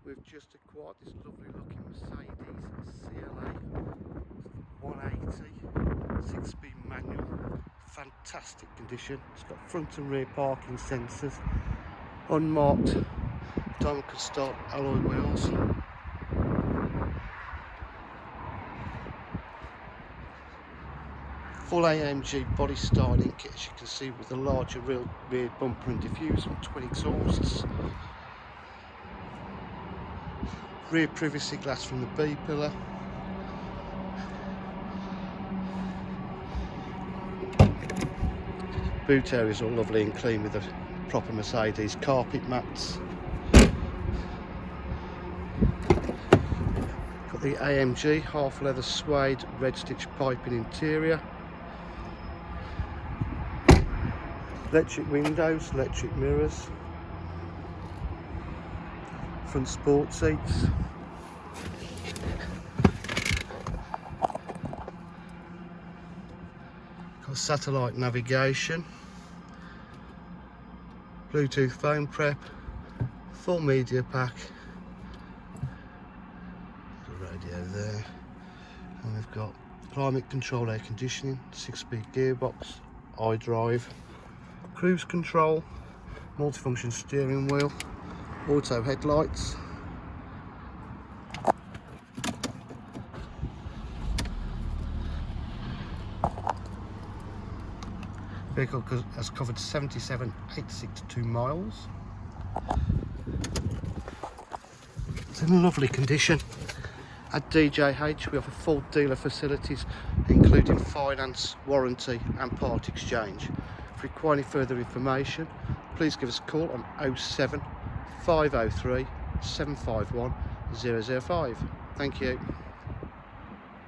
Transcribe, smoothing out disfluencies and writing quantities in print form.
We've just acquired this lovely looking Mercedes CLA 180 6-speed manual. Fantastic condition. It's got front and rear parking sensors, unmarked diamond cut start alloy wheels, full AMG body styling kit, as you can see, with a larger rear bumper and diffuser and twin exhausts. Rear privacy glass from the B pillar. Boot area is all lovely and clean with the proper Mercedes carpet mats. Got the AMG half leather suede red stitch piping interior. Electric windows, electric mirrors. Front sport seats. Got satellite navigation. Bluetooth phone prep. Full media pack. The radio there. And we've got climate control, air conditioning, 6-speed gearbox, iDrive, cruise control, multifunction steering wheel, auto headlights. Vehicle has covered 77,862 miles. It's in lovely condition. At DJH we offer full dealer facilities including finance, warranty and part exchange. If you require any further information, please give us a call on 07 503 751 005. Thank you.